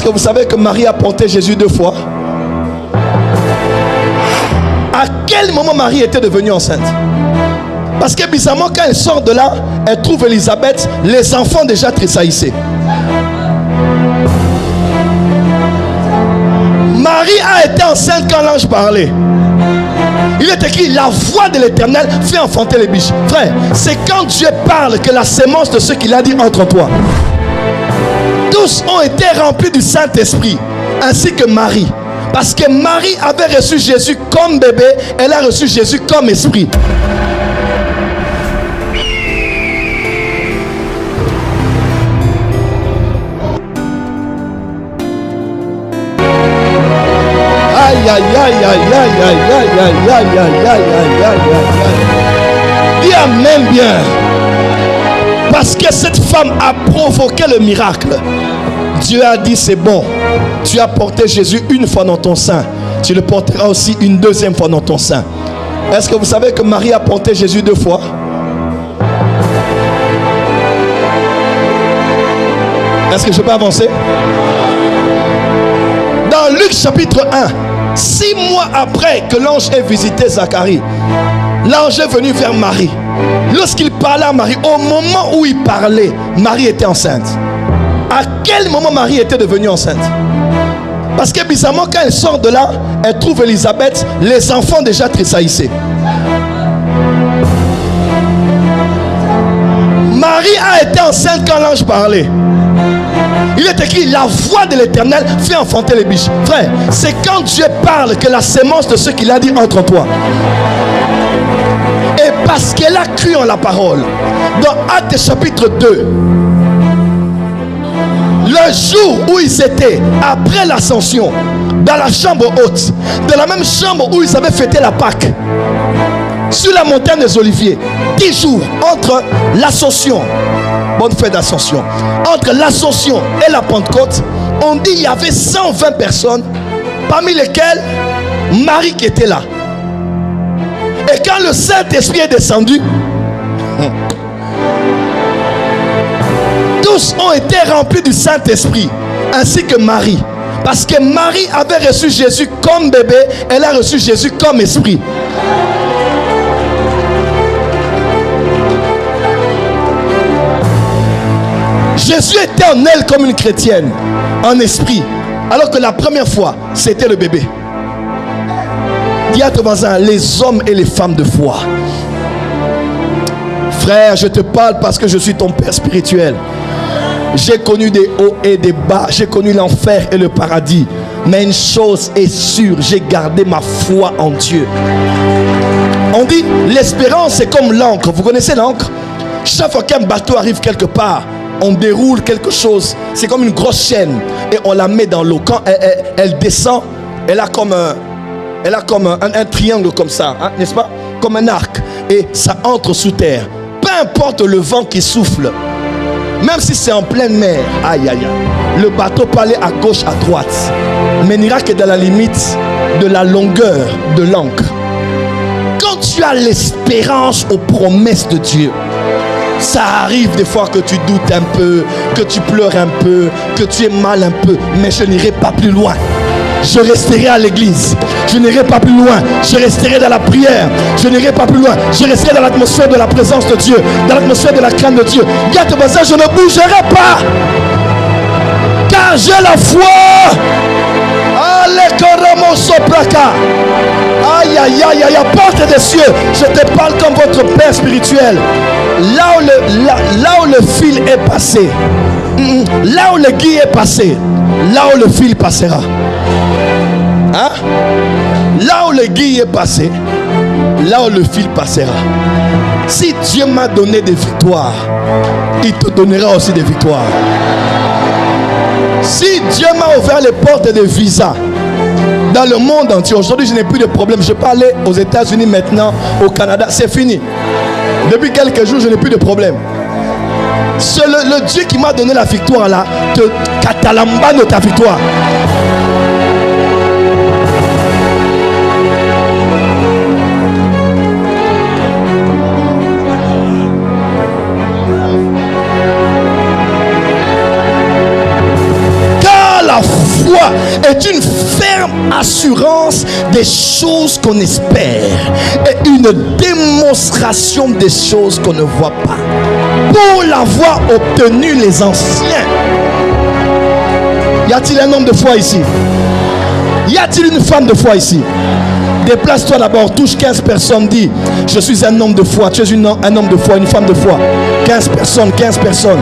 que vous savez que Marie a porté Jésus 2 fois? À quel moment Marie était devenue enceinte? Parce que bizarrement, quand elle sort de là, elle trouve Élisabeth, les enfants déjà tressaillissaient. Marie a été enceinte quand l'ange parlait. Il est écrit, la voix de l'Éternel fait enfanter les biches. Frère, c'est quand Dieu parle que la sémence de ce qu'il a dit entre en toi. Tous ont été remplis du Saint-Esprit, ainsi que Marie. Parce que Marie avait reçu Jésus comme bébé, elle a reçu Jésus comme esprit. Aïe, aïe, aïe, aïe, aïe, aïe, aïe, aïe, aïe, aïe, aïe, aïe, aïe. Dis amen bien. Parce que cette femme a provoqué le miracle. Dieu a dit c'est bon. Tu as porté Jésus une fois dans ton sein. Tu le porteras aussi une deuxième fois dans ton sein. Est-ce que vous savez que Marie a porté Jésus 2 fois? Est-ce que je peux avancer? Dans Luc chapitre 1, 6 mois après que l'ange ait visité Zacharie, l'ange est venu vers Marie. Lorsqu'il parlait à Marie, au moment où il parlait, Marie était enceinte. À quel moment Marie était devenue enceinte? Parce que bizarrement, quand elle sort de là, elle trouve Élisabeth, les enfants déjà tressaillissaient. Marie a été enceinte quand l'ange parlait. Il est écrit, la voix de l'Éternel fait enfanter les biches. Frère, c'est quand Dieu parle que la sémence de ce qu'il a dit entre en toi. Et parce qu'elle a cru en la parole, dans Actes chapitre 2, le jour où ils étaient après l'ascension, dans la chambre haute, de la même chambre où ils avaient fêté la Pâque, sur la montagne des Oliviers, 10 jours entre l'ascension, bonne fête d'ascension, entre l'ascension et la Pentecôte, on dit il y avait 120 personnes, parmi lesquelles Marie qui était là. Et quand le Saint-Esprit est descendu, tous ont été remplis du Saint-Esprit, ainsi que Marie. Parce que Marie avait reçu Jésus comme bébé, elle a reçu Jésus comme esprit. Jésus était en elle comme une chrétienne, en esprit, alors que la première fois, c'était le bébé. Dis à ton voisin, les hommes et les femmes de foi. Frère, je te parle parce que je suis ton père spirituel. J'ai connu des hauts et des bas, j'ai connu l'enfer et le paradis. Mais une chose est sûre, j'ai gardé ma foi en Dieu. On dit, l'espérance c'est comme l'encre. Vous connaissez l'encre? Chaque fois qu'un bateau arrive quelque part, on déroule quelque chose. C'est comme une grosse chaîne et on la met dans l'eau. Quand elle descend, elle a comme un triangle comme ça, hein, n'est-ce pas? Comme un arc. Et ça entre sous terre. Peu importe le vent qui souffle, même si c'est en pleine mer, aïe aïe aïe, le bateau peut aller à gauche, à droite, mais n'ira que dans la limite de la longueur de l'ancre. Quand tu as l'espérance aux promesses de Dieu, ça arrive des fois que tu doutes un peu, que tu pleures un peu, que tu es mal un peu, mais je n'irai pas plus loin. Je resterai à l'église. Je n'irai pas plus loin. Je resterai dans la prière. Je n'irai pas plus loin. Je resterai dans l'atmosphère de la présence de Dieu, dans l'atmosphère de la crainte de Dieu. Garde ton voisin, je ne bougerai pas, car j'ai la foi. Aïe aïe aïe aïe, porte des cieux. Je te parle comme votre père spirituel. Là où le fil est passé, là où le guide est passé, là où le fil passera. Hein? Là où le guide est passé, là où le fil passera. Si Dieu m'a donné des victoires, il te donnera aussi des victoires. Si Dieu m'a ouvert les portes de visa dans le monde entier, aujourd'hui je n'ai plus de problème. Je peux aller aux États-Unis maintenant, au Canada, c'est fini. Depuis quelques jours, je n'ai plus de problème. C'est le Dieu qui m'a donné la victoire là, te catalambane ta victoire. Car la foi est une ferme assurance des choses qu'on espère et une démonstration des choses qu'on ne voit pas. Pour l'avoir obtenu, les anciens. Y a-t-il un homme de foi ici? Y a-t-il une femme de foi ici? Déplace-toi d'abord, touche 15 personnes, dis je suis un homme de foi. Tu es un homme de foi, une femme de foi. 15 personnes, 15 personnes.